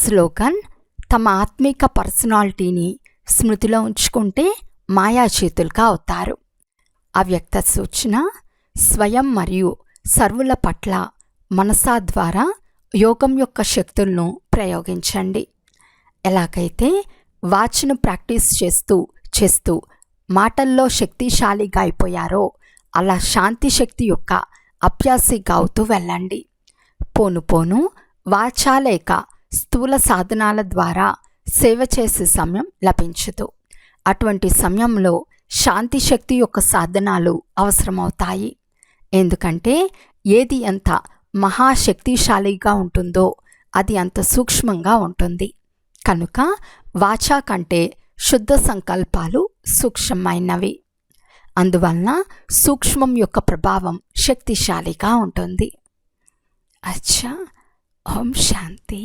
Slogan: తమ ఆత్మిక పర్సనాలిటీని స్మృతిలో ఉంచుకుంటే మాయాచేతులుగా అవుతారు. అవ్యక్త సూచన: స్వయం మరియు సర్వుల పట్ల మనసా ద్వారా యోగం యొక్క శక్తులను ప్రయోగించండి. ఎలాగైతే వాచ్ను ప్రాక్టీస్ చేస్తూ చేస్తూ మాటల్లో శక్తిశాలిగా అయిపోయారో అలా శాంతి శక్తి యొక్క అభ్యాసిగా అవుతూ వెళ్ళండి. పోను పోను వాచా లేక స్థూల సాధనాల ద్వారా సేవ చేసే సమయం లభించదు. అటువంటి సమయంలో శాంతి శక్తి యొక్క సాధనాలు అవసరమవుతాయి. ఎందుకంటే ఏది ఎంత మహాశక్తిశాలిగా ఉంటుందో అది అంత సూక్ష్మంగా ఉంటుంది. కనుక వాచా కంటే శుద్ధ సంకల్పాలు సూక్ష్మమైనవి. అందువలన సూక్ష్మం యొక్క ప్రభావం శక్తిశాలిగా ఉంటుంది. అచ్చా, ఓం శాంతి.